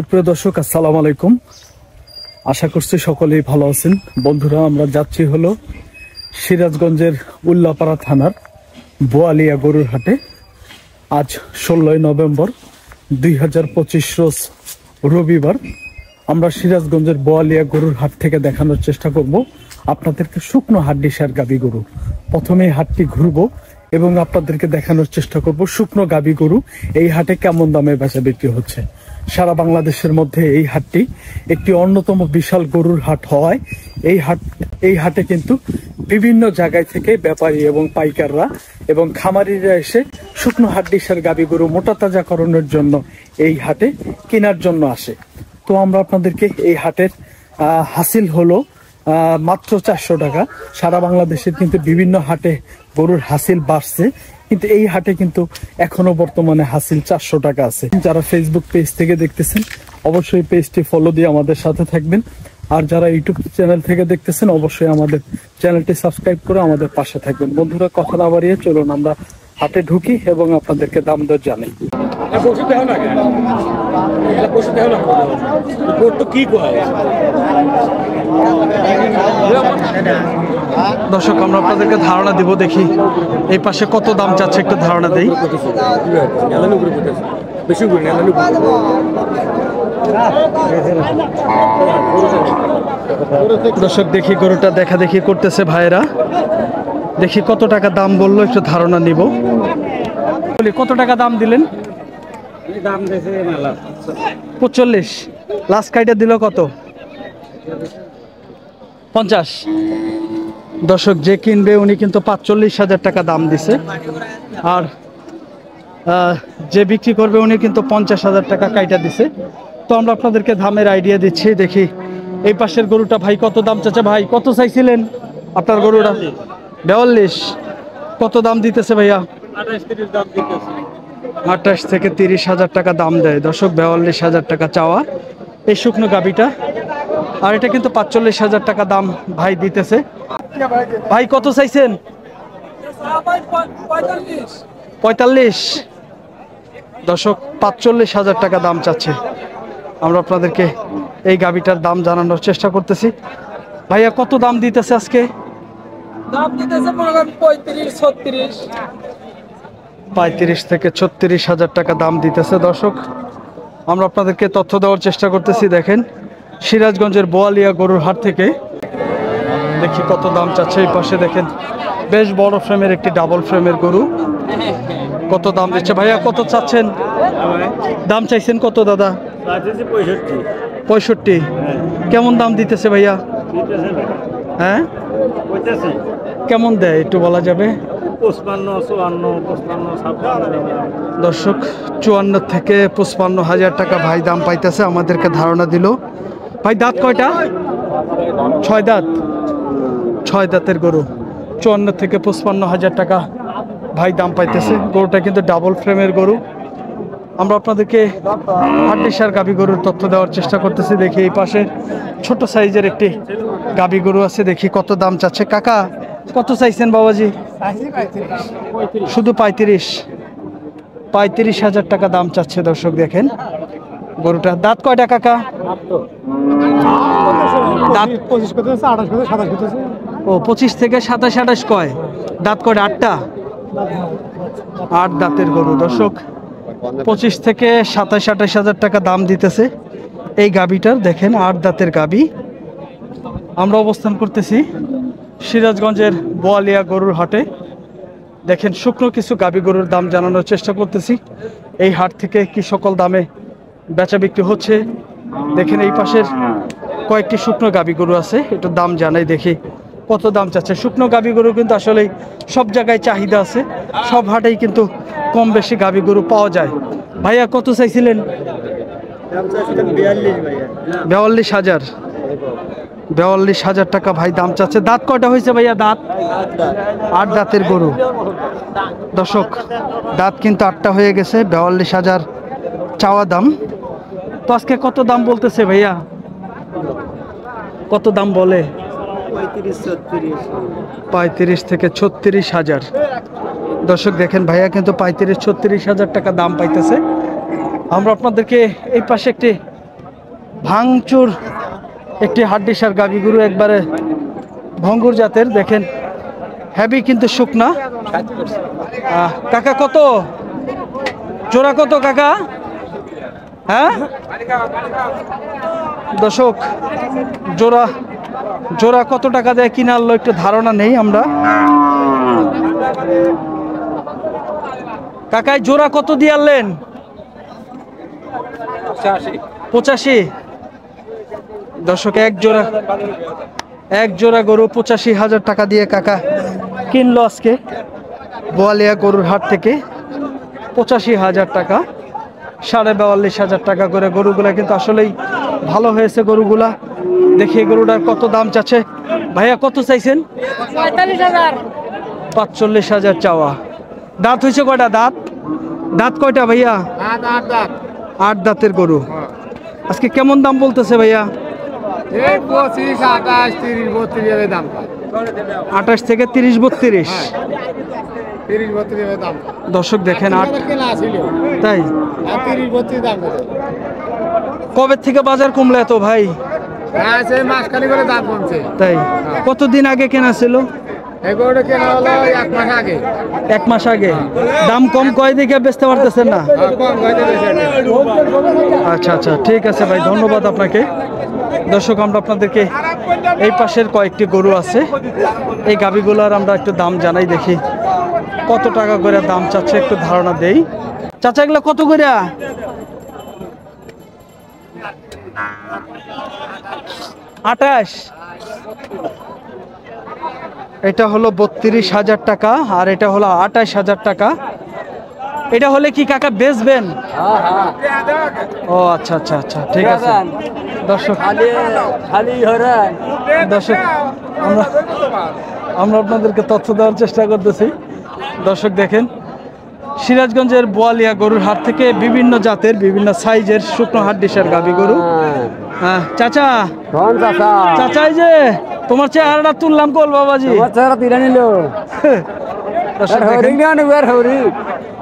সুপ্রিয় দর্শক, আসসালামু আলাইকুম। আশা করছি সকলেই ভালো আছেন। বন্ধুরা, আমরা যাচ্ছি হলো সিরাজগঞ্জের উল্লাপাড়া থানার বোয়ালিয়া গরুর হাটে। আজ 16 নভেম্বর 2025 রোজ রবিবার। আমরা সিরাজগঞ্জের বোয়ালিয়া গরুর হাট থেকে দেখানোর চেষ্টা করব আপনাদেরকে শুকনো হাড্ডিসার গাবি গরু। প্রথমে হাটটি ঘুরবো এবং আপনাদেরকে দেখানোর চেষ্টা করব শুকনো গাবি গরু এই হাটে কেমন দামে বেচা বিক্রি হচ্ছে। সারা বাংলাদেশের মধ্যে এই হাটটি একটি অন্যতম বিশাল গরুর হাট হওয়ায় এই হাটে কিন্তু বিভিন্ন জায়গায় থেকে ব্যাপারী এবং পাইকাররা এবং খামারিরা এসে শুকনো হাড্ডিসার গাবি গরু মোটা তাজাকরণের জন্য এই হাটে কেনার জন্য আসে। তো আমরা আপনাদেরকে এই হাটের হাসিল হলো মাত্র 400 টাকা। সারা বাংলাদেশের কিন্তু বিভিন্ন হাটে গরুর হাসিল বাড়ছে, কিন্তু এই হাটে কিন্তু এখনো বর্তমানে হাসিল 400 টাকা আছে। যারা ফেসবুক পেজ থেকে দেখতেছেন অবশ্যই পেজটি ফলো দিয়ে আমাদের সাথে থাকবেন, আর যারা ইউটিউব চ্যানেল থেকে দেখতেছেন অবশ্যই আমাদের চ্যানেলটি সাবস্ক্রাইব করে আমাদের পাশে থাকবেন। বন্ধুরা, কথা না বাড়িয়ে চলুন আমরা হাটে ঢুকি এবং আপনাদেরকে দাম দর জানাই। দর্শক, আমরা আপনাদেরকে ধারণা দিব, দেখি এই পাশে কত দাম চাচ্ছে একটু ধারণা দেই। দর্শক, দেখি গরুটা দেখা দেখি করতেছে ভাইয়েরা, দেখি কত টাকা দাম বললো একটু ধারণা নিব। কত টাকা দাম দিলেন? 45। লাস্ট কাইটা দিল কত? 50। দর্শক, যে কিনবে উনি কিন্তু 45,000 টাকা দাম দিছে, আর যে বিক্রি করবে উনি কিন্তু 50,000 টাকা কাইটা দিছে। তো আমরা আপনাদেরকে দামের আইডিয়া দিচ্ছি। দেখি এই পাশের গরুটা ভাই কত দাম চাচ্ছে। ভাই কত চাইছিলেন আপনার গরুটা? 42। কত দাম দিতেছে ভাইয়া? 28 থেকে 30,000 টাকা দাম দেয়। দর্শক, 42,000 টাকা চাওয়া এই শুকনো গাবিটা, আর এটা কিন্তু 45,000 টাকা দাম ভাই দিতেছে। ভাই কত চাইছেন? 45। দর্শক, 45,000 টাকা দাম চাচ্ছে। আমরা আপনাদেরকে এই গাবিটার দাম জানানোর চেষ্টা করতেছি। ভাইয়া কত দাম দিতেছে আজকে? দাম দিতেছে 35-36। 35 থেকে 36,000 টাকা দাম দিতেছে। দর্শক, আমরা আপনাদেরকে তথ্য দেওয়ার চেষ্টা করতেছি। দেখেন সিরাজগঞ্জের বোয়ালিয়া গরুর হাট থেকে দেখি কত দাম চাচ্ছে। এই পাশে দেখেন বেশ বড় ফ্রেমের একটি ডাবল ফ্রেমের গরু। কত দাম দিচ্ছে ভাইয়া? কত চাচ্ছেন? দাম চাইছেন কত দাদা? 65। কেমন দাম দিতেছে ভাইয়া? হ্যাঁ, কেমন দেয় একটু বলা যাবে? 55, 54, 55। দর্শক, 54 থেকে 55,000 টাকা ভাই দাম পাইতেছে, আমাদেরকে ধারণা দিল। ভাই দাঁত কয়টা? 6 দাঁত। 6 দাঁতের গরু, 54 থেকে 55,000 টাকা ভাই দাম পাইতেছে। গরুটা কিন্তু ডাবল ফ্রেমের গরু। আমরা আপনাদেরকে হাড্ডিসার গাবি গরুর তথ্য দেওয়ার চেষ্টা করতেছি। দেখি এই পাশে ছোট সাইজের একটি গাবি গরু আছে, দেখি কত দাম চাচ্ছে। কাকা কত চাইছেন বাবাজি? শুধু 35,000 টাকা দাম চাচ্ছে। দর্শক দেখেন গরুটা। দাঁত কয়টা কাকা? দাঁত 25 থেকে 27-28 কয়? দাঁত কয়টা? 8টা। 8 দাঁতের গরু। দর্শক, 25 থেকে 27-28,000 টাকা দাম দিতেছে এই গাবিটার। দেখেন 8 দাঁতের গাবি। আমরা অবস্থান করতেছি সিরাজগঞ্জের বোয়ালিয়া গরুর হাটে। দেখেন শুকনো কিছু গাবি গরুর দাম জানানোর চেষ্টা করতেছি। এই হাট থেকে কি সকল দামে বেচা বিক্রি হচ্ছে। দেখেন এই পাশের কয়েকটি শুকনো গাবি গরু আছে, একটু দাম জানাই, দেখি কত দাম চাচ্ছে। শুকনো গাবি গরু কিন্তু আসলে সব জায়গায় চাহিদা আছে, সব হাটেই কিন্তু কম বেশি গাবি গরু পাওয়া যায়। ভাইয়া কত চাইছিলেন? 42,000। 42,000 টাকা ভাই দাম চাচ্ছে। দাঁত কয়টা হয়েছে ভাইয়া? দাঁত 8 দাঁতের গরু। দর্শক, দাঁত কিন্তু 8টা হয়ে গেছে। 42,000 চাওয়া দাম। তো আজকে কত দাম বলতেছে ভাইয়া? কত দাম বলে? 35 থেকে 36,000। দর্শক দেখেন ভাইয়া কিন্তু 35-36,000 টাকা দাম পাইতেছে। আমরা আপনাদেরকে এই পাশে একটি ভাঙচুর একটি হাড্ডিসার গাভী গরু, একবারে ভঙ্গুর জাতের। দেখেন হেভি কিন্তু শুকনা। কাকা কত জোড়া, কত কাকা? হ্যাঁ দর্শক, জোড়া জোড়া কত টাকা দেয় কিনা আনলো একটু ধারণা নেই আমরা। কাকাই জোড়া কত দিয়ে আনলেন? 85। দর্শক এক জোড়া গরু 85,000 টাকা দিয়ে কাকা কিনলো আজকে বোয়ালিয়া গরুর হাট থেকে। 85,000 টাকা, 42,500 টাকা করে গরুগুলা কিন্তু আসলেই ভালো হয়েছে গরুগুলা। দেখি গরুটার কত দাম চাচ্ছে। ভাইয়া কত চাইছেন? 45,000 চাওয়া। দাঁত হয়েছে কয়টা? দাঁত কয়টা ভাইয়া? 8 দাঁতের গরু। আজকে কেমন দাম বলতেছে ভাইয়া? 28 থেকে 30-32। দর্শক দেখেন, তাই কবে থেকে বাজার কমলে এত ভাই? তাই কতদিন আগে কেনা ছিল? 1 মাস আগে। দাম কম কয় দিকে বেচতে পারতেছেন না? আচ্ছা আচ্ছা, ঠিক আছে ভাই, ধন্যবাদ আপনাকে। দর্শক আমরা আপনাদেরকে এই পাশের কয়েকটি গরু আছে, এই গাভীগুলোর আমরা একটু দাম জানাই, দেখি কত টাকা করে দাম চাচ্ছে, একটু ধারণা দেই। চাচা এগুলো কত করে? 28। এটা হলো 32,000 টাকা, আর এটা হলো 28,000 টাকা। এটা হলে কি কাকা বেচবেন? ও আচ্ছা আচ্ছা আচ্ছা, ঠিক আছে। দর্শক আমরা আপনাদেরকে তথ্য দেওয়ার চেষ্টা করতেছি। দর্শক দেখেন, সিরাজগঞ্জের বোয়ালিয়া গরুর হাট থেকে বিভিন্ন জাতের বিভিন্ন সাইজের শুকনো হাড্ডিসার গাভী গরু। হ্যাঁ চাচা, চাচা এই যে তোমার চেহারাটা তুললাম কল বাবাজি,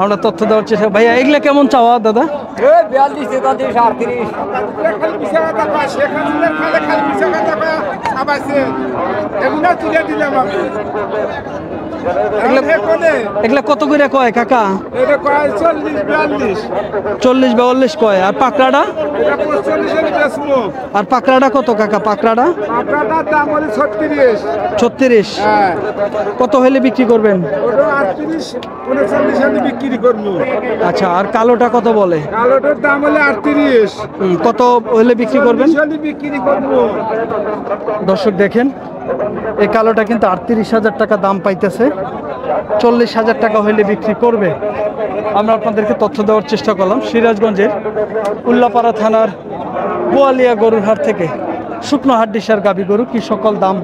আমরা তথ্য দেওয়ার চেষ্টা। ভাইয়া এগুলা কেমন চাওয়া দাদা? এগুলা কত করে কয় কাকা? 40-42 কয়। আর পাকড়াটা? আর পাকড়াটা কত কাকা? পাকড়াটা 36। কত হলে বিক্রি করবেন? আচ্ছা, আর কালোটা কত বলে? কালোটার দাম হলে 38। কত হলে বিক্রি করবেন? দর্শক দেখেন, এই কালোটা কিন্তু 38,000 টাকা দাম পাইতেছে, 40,000 টাকা হইলে বিক্রি করবে। আমরা আপনাদেরকে তথ্য দেওয়ার চেষ্টা করলাম সিরাজগঞ্জের উল্লাপাড়া থানার বোয়ালিয়া গরুর হাট থেকে শুকনো হাড্ডিসার গাভী গরু কি সকল দাম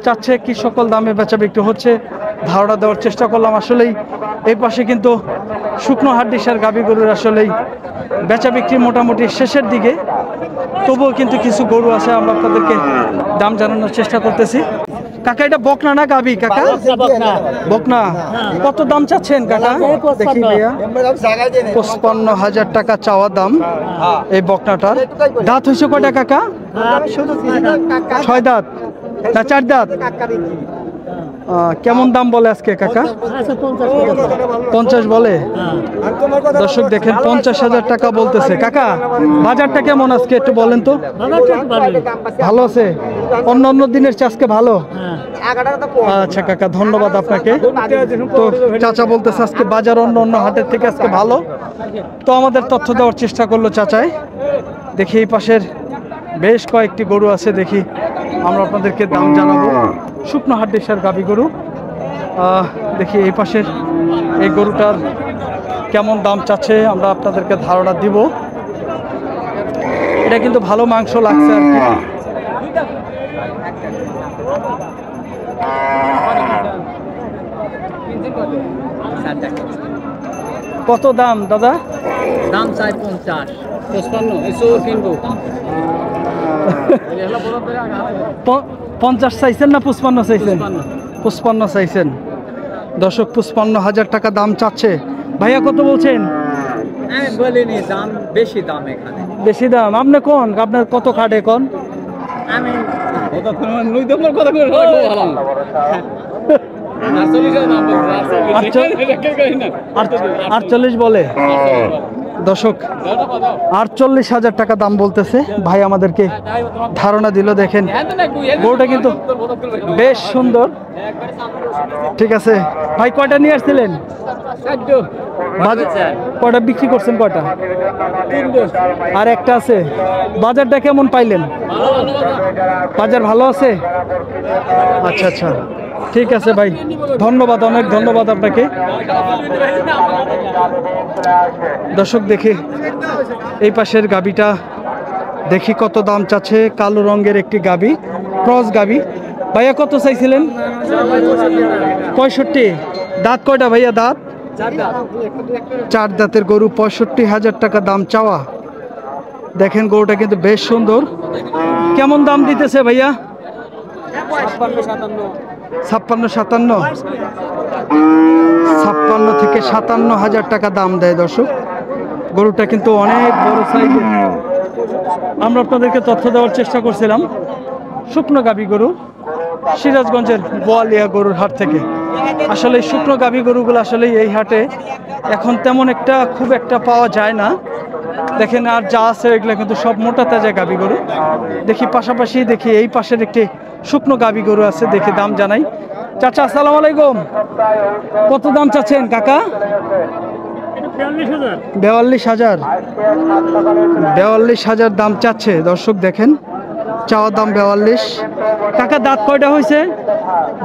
চাচ্ছে, কি সকল দামে বেচা বিক্রি হচ্ছে, ধারণা দেওয়ার চেষ্টা করলাম। আসলেই এই পাশে কিন্তু শুকনো হাড্ডিসার গাভী গরুর আসলেই বেচা বিক্রি মোটামুটি শেষের দিকে, তবুও কিন্তু কিছু গরু আছে, আমরা আপনাদেরকে দাম জানানোর চেষ্টা করতেছি। কাকা এটা বকনা না গাভী? কাকা বকনা। কত দাম চাচ্ছেন কাকা? দেখি ভাইয়া, 55,000 টাকা চাওয়া দাম এই বকনাটার। দাঁত হয়েছে কয়টা কাকা? 6 দাঁত না 4 দাঁত? কেমন দাম বলে আজকে কাকা? 50 বলে। দর্শক দেখেন 50,000 টাকা বলতেছে। কাকা বাজারটা কেমন আজকে একটু বলেন তো? ভালো আছে, অন্য অন্য দিনের চেয়ে আজকে ভালো। আচ্ছা কাকা, ধন্যবাদ আপনাকে। তো চাচা বলতেছে আজকে বাজার অন্য অন্য হাটের থেকে আজকে ভালো, তো আমাদের তথ্য দেওয়ার চেষ্টা করলো চাচাই। দেখি এই পাশের বেশ কয়েকটি গরু আছে, দেখি আমরা আপনাদেরকে দাম জানাবো। শুকনো হাড্ডিসার গাভী গরু, দেখি এই পাশের এই গরুটার কেমন দাম চাচ্ছে আমরা আপনাদেরকে ধারণা দিব। এটা কিন্তু ভালো মাংস লাগছে আর কি। কত দাম দাদা? দাম চাই 50, 55 এসো কিনবো। 50 চাইছেন না 55 চাইছেন? 55 চাইছেন। দর্শক 55,000 টাকা দাম চাচ্ছে। ভাইয়া কত বলছেন? আমি বলিনি দাম বেশি দাম এখানে। বেশি দাম আপনি কোন আপনার কত খাটে কোন? আমি নুই দমর কথা করে ভালো না। 48 বলে দর্শক, 48,000 টাকা দাম বলতেছে ভাই, আমাদেরকে ধারণা দিল। দেখেন গরুটা কিন্তু বেশ সুন্দর। ঠিক আছে ভাই, কয়টা নিয়ে আসছিলেন? কয়টা বিক্রি করছেন? কয়টা? আর একটা আছে। বাজারটা কেমন পাইলেন? বাজার ভালো আছে? আচ্ছা আচ্ছা, ঠিক আছে ভাই, ধন্যবাদ, অনেক ধন্যবাদ আপনাকে। দর্শক দেখি এই পাশের গাবিটা দেখি কত দাম চাচ্ছে। কালো রঙের একটি গাবি, ক্রস গাবি। ভাইয়া কত চাইছিলেন? 65। দাঁত কয়টা ভাইয়া? দাঁত 4 দাঁতের গরু, 65,000 টাকা দাম চাওয়া। দেখেন গরুটা কিন্তু বেশ সুন্দর। কেমন দাম দিতেছে ভাইয়া? 56 থেকে 57,000 টাকা দাম দেয় দর্শক। গরুটা কিন্তু অনেক বড় সাইজের। আমরা আপনাদেরকে তথ্য দেওয়ার চেষ্টা করছিলাম শুকনো গাবি গরু, সিরাজগঞ্জের বোয়ালিয়া গরুর হাট থেকে। আসলে এই শুকনো গাবি গরুগুলো আসলে এই হাটে এখন তেমন একটা খুব একটা পাওয়া যায় না। দেখেন আর যা আছে এগুলো কিন্তু সব মোটা তাজা গাবি গরু। দেখি পাশাপাশি দেখি এই পাশের একটি শুকনো গাবি গরু আছে, দেখি দাম জানাই। চাচা আসসালামু আলাইকুম, কত দাম চাচ্ছেন কাকা? 42,000। 42,000 দাম চাচ্ছে দর্শক। দেখেন চাওয়া দাম 42। কাকা দাঁত কয়টা হয়েছে?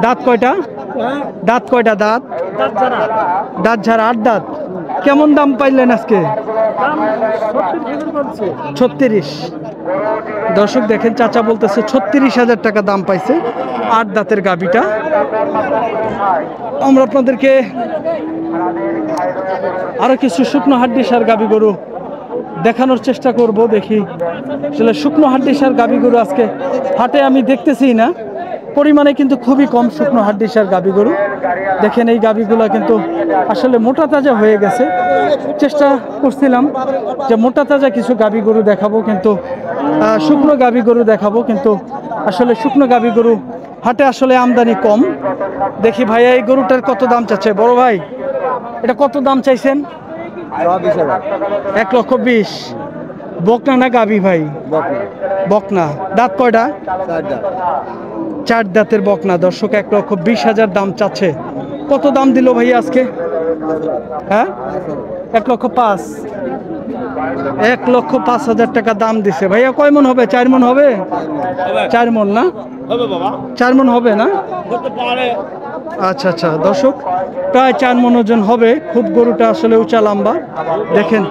দাঁত কয়টা? দাঁত কয়টা? দাঁত দাঁত ঝাড়া 8 দাঁত। কেমন দাম পাইলেন আজকে? 36। দর্শক দেখেন চাচা বলতেছে 36,000 টাকা দাম পাইছে 8 দাঁতের গাবিটা। আমরা আপনাদেরকে আরো কিছু শুকনো হাড্ডিসার গাবি গরু দেখানোর চেষ্টা করব। দেখি আসলে শুকনো হাড্ডিসার গাবি গরু আজকে হাটে আমি দেখতেছি না, পরিমাণে কিন্তু খুবই কম শুকনো হাড্ডিসার গাবি গরু। দেখেন এই গাবিগুলো কিন্তু আসলে মোটা তাজা হয়ে গেছে। চেষ্টা করছিলাম যে মোটা তাজা কিছু গাবি গরু দেখাবো, কিন্তু শুকনো গাবি গরু দেখাবো, কিন্তু আসলে শুকনো গাবি গরু হাটে আসলে আমদানি কম। দেখি ভাইয়া এই গরুটার কত দাম চাচ্ছে? বড় ভাই এটা কত দাম চাইছেন? 1,20,000। বকনা না গাবি ভাই? বকনা। দাঁত কয়টা? 4 দাঁতের বকনা দর্শক। 1,20,000 দাম চাচ্ছে। কত দাম দিল ভাইয়া আজকে? হ্যাঁ 1,05,000। 1,05,000 টাকা দাম দিছে ভাইয়া। কয় মন হবে? 4 মন হবে? 4 মন না? 4 মন হবে না? আচ্ছা আচ্ছা দর্শক, প্রায় 4 মন ওজন হবে। খুব গরুটা আসলে উঁচা লম্বা। দেখেন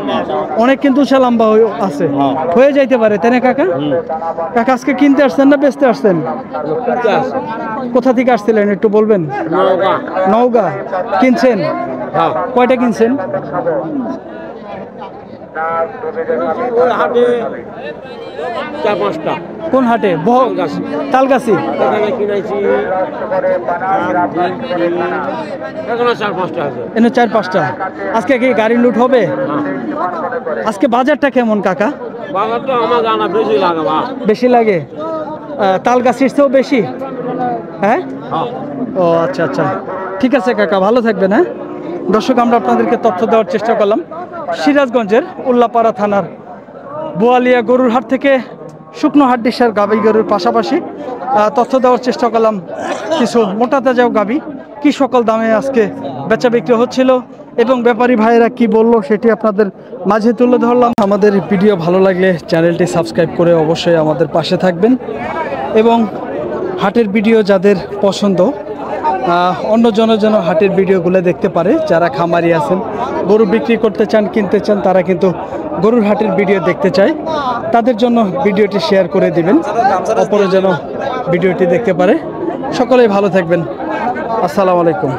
অনেক কিন্তু উঁচা লম্বা আছে, হয়ে যাইতে পারে তাই না কাকা? কাকা আজকে কিনতে আসছেন না বেচতে আসছেন? কোথা থেকে আসছিলেন একটু বলবেন? নওগাঁ। কিনছেন? কয়টা কিনছেন? কোন হাটে? তালগাছি। এনে 4-5টা। আজকে কি গাড়ি লুট হবে? আজকে বাজারটা কেমন কাকা? বেশি লাগে? তালগাছির চেয়েও বেশি? হ্যাঁ, ও আচ্ছা আচ্ছা, ঠিক আছে কাকা, ভালো থাকবেন। হ্যাঁ দর্শক, আমরা আপনাদেরকে তথ্য দেওয়ার চেষ্টা করলাম সিরাজগঞ্জের উল্লাপাড়া থানার বোয়ালিয়া গরুর হাট থেকে শুকনো হাড্ডিসার গাবি গরুর পাশাপাশি তথ্য দেওয়ার চেষ্টা করলাম কিছু মোটা তাজাও গাবি কি সকল দামে আজকে বেচা বিক্রি হচ্ছিল এবং ব্যাপারী ভাইয়েরা কি বললো সেটি আপনাদের মাঝে তুলে ধরলাম। আমাদের ভিডিও ভালো লাগলে চ্যানেলটি সাবস্ক্রাইব করে অবশ্যই আমাদের পাশে থাকবেন এবং হাটের ভিডিও যাদের পছন্দ অন্যজনের যেন হাটের ভিডিওগুলো দেখতে পারে। যারা খামারি আছেন, গরু বিক্রি করতে চান, কিনতে চান, তারা কিন্তু গরুর হাটের ভিডিও দেখতে চায়, তাদের জন্য ভিডিওটি শেয়ার করে দিবেন, অপরে যেন ভিডিওটি দেখতে পারে। সকলেই ভালো থাকবেন। আসসালামু আলাইকুম।